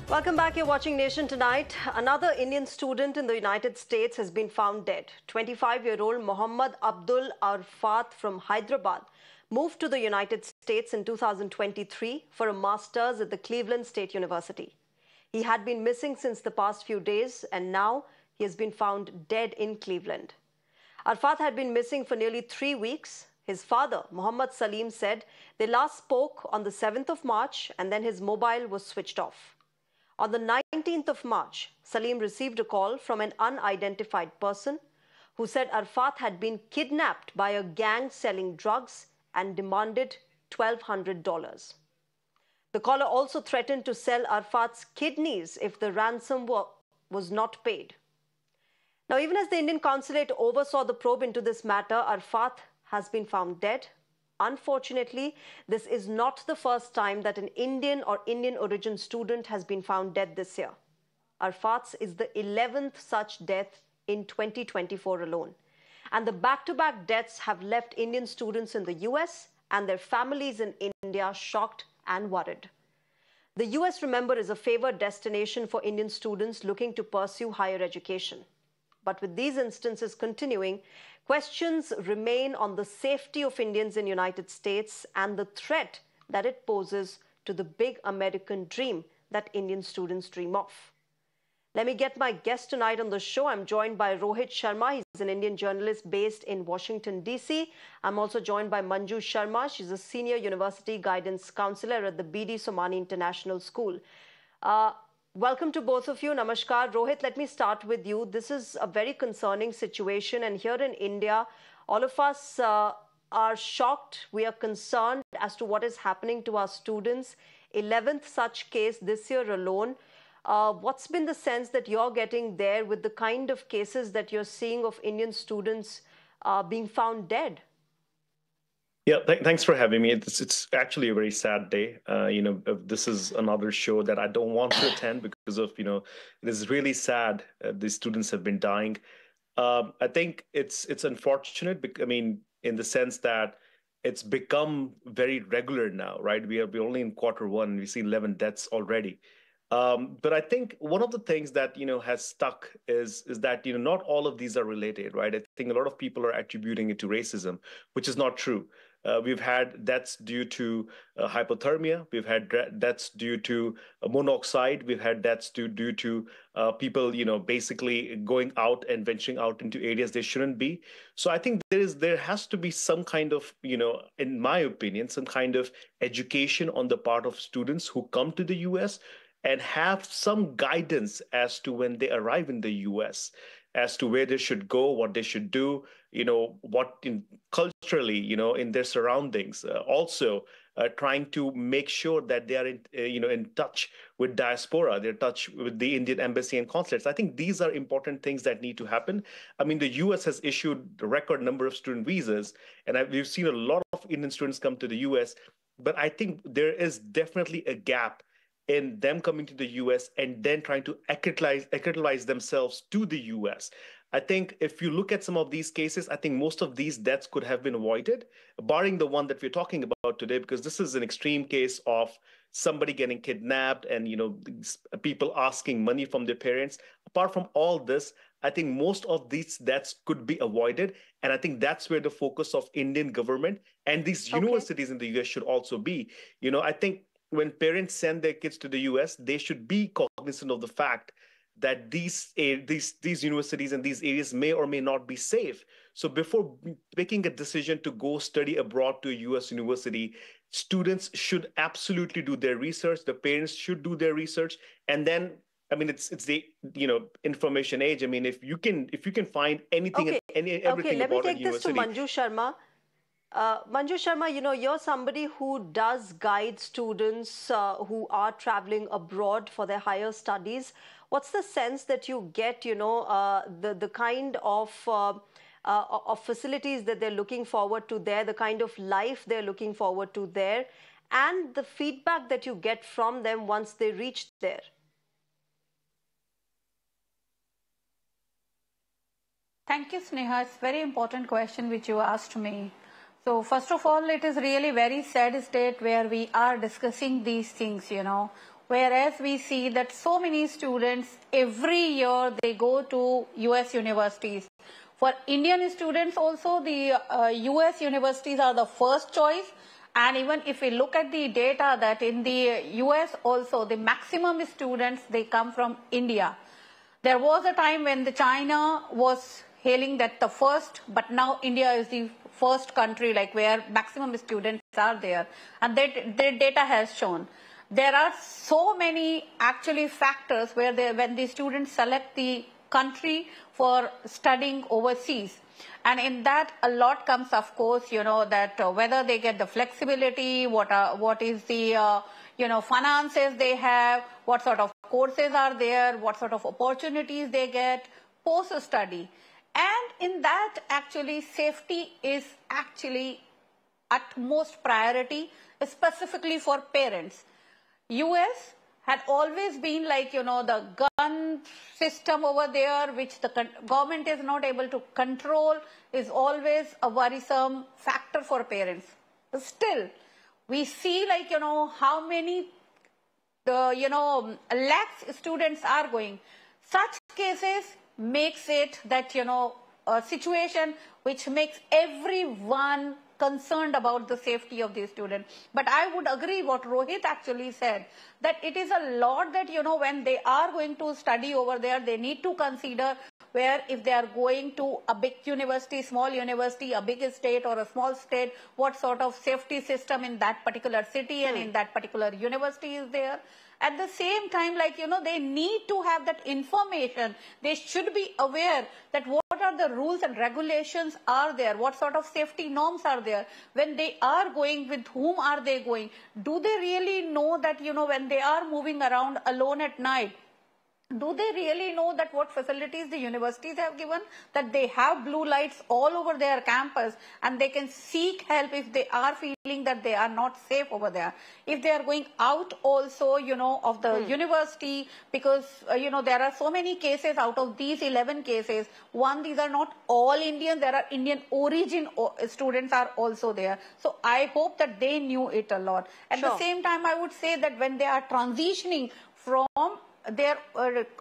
Welcome back. You're watching Nation Tonight. Another Indian student in the United States has been found dead. 25-year-old Mohammad Abdul Arfat from Hyderabad moved to the United States in 2023 for a master's at the Cleveland State University. He had been missing since the past few days, and now he has been found dead in Cleveland. Arfat had been missing for nearly 3 weeks. His father, Muhammad Salim, said they last spoke on the 7th of March and then his mobile was switched off. On the 19th of March, Salim received a call from an unidentified person who said Arfat had been kidnapped by a gang selling drugs and demanded $1,200. The caller also threatened to sell Arfat's kidneys if the ransom was not paid. Now, even as the Indian consulate oversaw the probe into this matter, Arfat has been found dead. Unfortunately, this is not the first time that an Indian or Indian origin student has been found dead this year. Arfat's is the 11th such death in 2024 alone. And the back-to-back deaths have left Indian students in the US and their families in India shocked and worried. The US, remember, is a favored destination for Indian students looking to pursue higher education. But with these instances continuing, questions remain on the safety of Indians in the United States and the threat that it poses to the big American dream that Indian students dream of. Let me get my guest tonight on the show. I'm joined by Rohit Sharma. He's an Indian journalist based in Washington, D.C. I'm also joined by Manju Sharma. She's a senior university guidance counselor at the B.D. Somani International School. Welcome to both of you. Namaskar. Rohit, let me start with you. This is a very concerning situation. And here in India, all of us are shocked. We are concerned as to what is happening to our students. 11th such case this year alone. What's been the sense that you're getting there with the kind of cases that you're seeing of Indian students being found dead? Yeah, thanks for having me. It's actually a very sad day. This is another show that I don't want to attend because of, it is really sad. The students have been dying. I think it's unfortunate. In the sense that it's become very regular now, right? We're only in Q1. We see 11 deaths already. But I think one of the things that, has stuck is that, not all of these are related, right? I think a lot of people are attributing it to racism, which is not true. We've had deaths due to hypothermia. We've had deaths due to monoxide. We've had deaths due to people, basically going out and venturing out into areas they shouldn't be. So I think there has to be some kind of, in my opinion, some kind of education on the part of students who come to the US and have some guidance as to when they arrive in the US, as to where they should go, what they should do, culturally, in their surroundings. Also, trying to make sure that they are in touch with diaspora, they're in touch with the Indian embassy and consulates. I think these are important things that need to happen. The US has issued a record number of student visas, and we've seen a lot of Indian students come to the US, but I think there is definitely a gap in them coming to the US and then trying to accreditize themselves to the US. I think if you look at some of these cases, I think most of these deaths could have been avoided, barring the one that we're talking about today, because this is an extreme case of somebody getting kidnapped and, people asking money from their parents. Apart from all this, I think most of these deaths could be avoided. And I think that's where the focus of Indian government and these universities in the US should also be. I think when parents send their kids to the US, they should be cognizant of the fact that these universities and these areas may or may not be safe. So before making a decision to go study abroad to a US university, students should absolutely do their research. The parents should do their research. And then, it's the, information age. If you can find anything and everything about a university. Let me take this to Manju Sharma. Manju Sharma, you're somebody who does guide students who are traveling abroad for their higher studies. What's the sense that you get, the kind of facilities that they're looking forward to there, the kind of life they're looking forward to there, and the feedback that you get from them once they reach there? Thank you, Sneha. It's a very important question which you asked me. So first of all, it is really very sad state where we are discussing these things, whereas we see that so many students every year they go to US universities. For Indian students also, the US universities are the first choice. And even if we look at the data that in the US also, the maximum students, they come from India. There was a time when the China was hailing that the first, but now India is the first country like where maximum students are there. And that their data has shown. There are so many actually factors where when the students select the country for studying overseas. And in that, a lot comes, of course, that whether they get the flexibility, what is the, finances they have, what sort of courses are there, what sort of opportunities they get post-study. And in that, actually, safety is actually utmost priority, specifically for parents. US had always been like, the gun system over there, which the government is not able to control, is always a worrisome factor for parents. Still, we see like, how many, lakhs students are going. Such cases makes it that, a situation which makes everyone concerned about the safety of the student. But I would agree what Rohit actually said, that it is a lot that, when they are going to study over there, they need to consider where if they are going to a big university, small university, a big state or a small state, what sort of safety system in that particular city and in that particular university is there. At the same time, like, they need to have that information. They should be aware that what are the rules and regulations are there, what sort of safety norms are there. When they are going, with whom are they going? Do they really know that, when they are moving around alone at night, do they really know that what facilities the universities have given, that they have blue lights all over their campus and they can seek help if they are feeling that they are not safe over there. If they are going out also, of the university, because, there are so many cases out of these 11 cases. One, these are not all Indian, there are Indian origin students are also there. So I hope that they knew it a lot. At the same time, I would say that when they are transitioning from their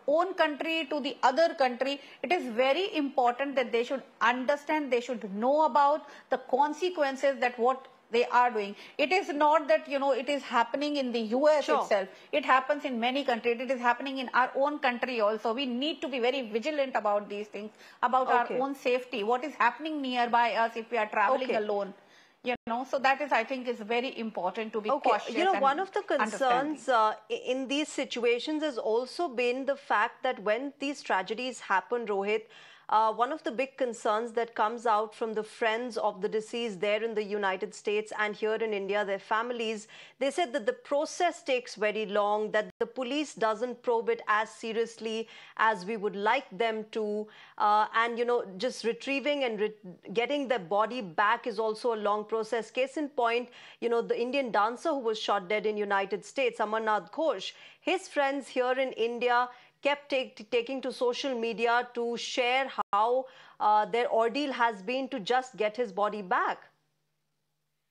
own country to the other country, it is very important that they should understand, they should know about the consequences that what they are doing. It is not that, it is happening in the US itself. It happens in many countries. It is happening in our own country also. We need to be very vigilant about these things, about our own safety, what is happening nearby us if we are traveling alone. So that is, I think, is very important to be cautious. One of the concerns in these situations has also been the fact that when these tragedies happen, Rohit, one of the big concerns that comes out from the friends of the deceased there in the United States and here in India, their families, they said that the process takes very long, that the police doesn't probe it as seriously as we would like them to. And, just retrieving and getting the body back is also a long process. Case in point, the Indian dancer who was shot dead in United States, Amarnath Ghosh, his friends here in India kept taking to social media to share how their ordeal has been to just get his body back.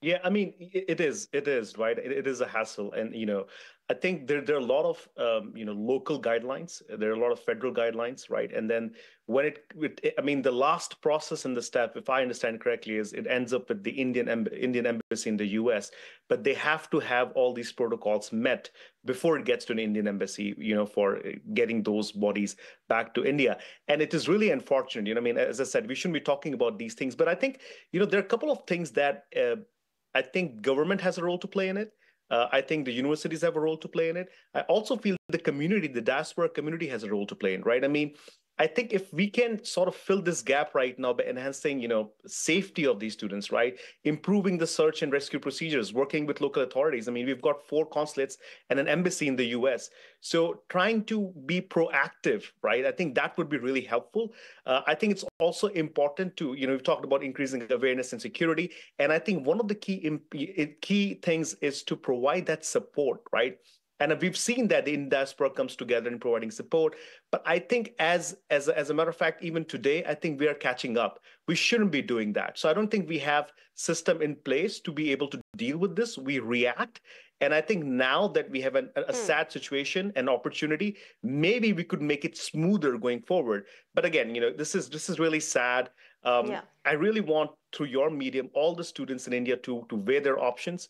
Yeah, I mean, it is, right? It is a hassle. And, I think there are a lot of, local guidelines. There are a lot of federal guidelines, right? And then when I mean, the last process in the step, if I understand correctly, is it ends up with the Indian embassy in the US, but they have to have all these protocols met before it gets to an Indian embassy, for getting those bodies back to India. And it is really unfortunate. I mean, as I said, we shouldn't be talking about these things, but I think, there are a couple of things that I think government has a role to play in it. I think the universities have a role to play in it. I also feel the community, the diaspora community has a role to play in, right? I mean, I think if we can sort of fill this gap right now by enhancing, safety of these students, right? Improving the search and rescue procedures, working with local authorities. I mean, we've got 4 consulates and an embassy in the US. So trying to be proactive, right? I think that would be really helpful. I think it's also important to, we've talked about increasing awareness and security. And I think one of the key things is to provide that support, right? And we've seen that the Indian diaspora comes together in providing support. But I think as a matter of fact, even today, I think we are catching up. We shouldn't be doing that. So I don't think we have system in place to be able to deal with this. We react. And I think now that we have a sad situation, an opportunity, maybe we could make it smoother going forward. But again, this is really sad. Yeah. I really want, through your medium, all the students in India to weigh their options.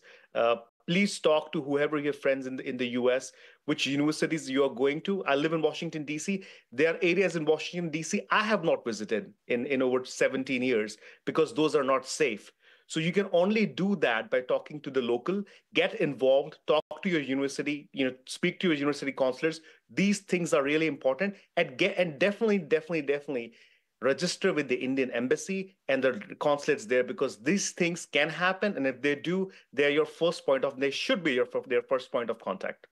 Please talk to whoever your friends in the US, which universities you are going to. I live in Washington, D.C. There are areas in Washington, D.C. I have not visited in over 17 years because those are not safe. So you can only do that by talking to the local, get involved, talk to your university, speak to your university counselors. These things are really important, and definitely register with the Indian embassy and the consulates there, because these things can happen, and if they do, they should be their first point of contact.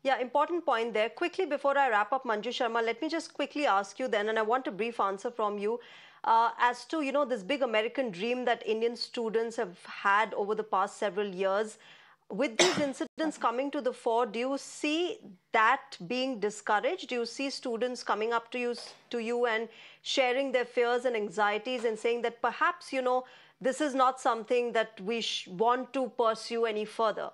Yeah, important point there. Quickly, before I wrap up, Manju Sharma, let me just quickly ask you then, and I want a brief answer from you, as to, this big American dream that Indian students have had over the past several years. With these incidents coming to the fore, do you see that being discouraged? Do you see students coming up to you and sharing their fears and anxieties and saying that perhaps, this is not something that we want to pursue any further?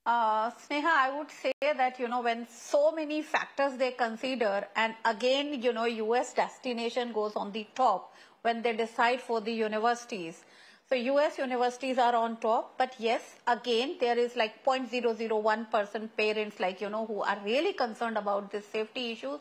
Sneha, I would say that, when so many factors they consider, and again, US destination goes on the top when they decide for the universities. So US universities are on top, but yes, again, there is like 0.001% parents who are really concerned about this safety issues.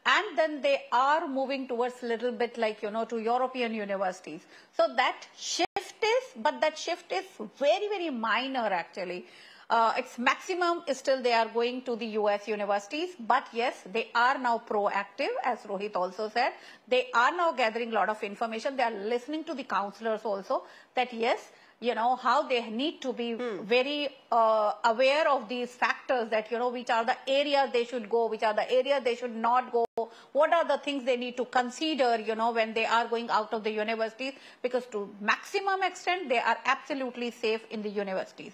And then they are moving towards a little bit to European universities. So that shift is very, very minor actually. Its maximum is still they are going to the US universities, but yes, they are now proactive, as Rohit also said. They are now gathering a lot of information. They are listening to the counselors also, that yes, how they need to be very aware of these factors, that, which are the areas they should go, which are the areas they should not go, what are the things they need to consider, when they are going out of the universities, because to maximum extent, they are absolutely safe in the universities.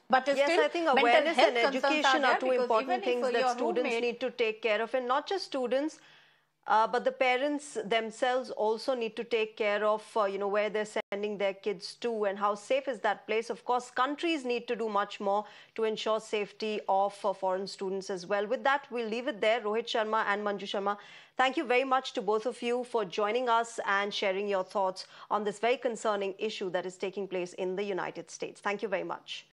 But yes, still, I think awareness and education are two important things that students need to take care of. And not just students, but the parents themselves also need to take care of, where they're sending their kids to and how safe is that place. Of course, countries need to do much more to ensure safety of foreign students as well. With that, we'll leave it there. Rohit Sharma and Manju Sharma, thank you very much to both of you for joining us and sharing your thoughts on this very concerning issue that is taking place in the United States. Thank you very much.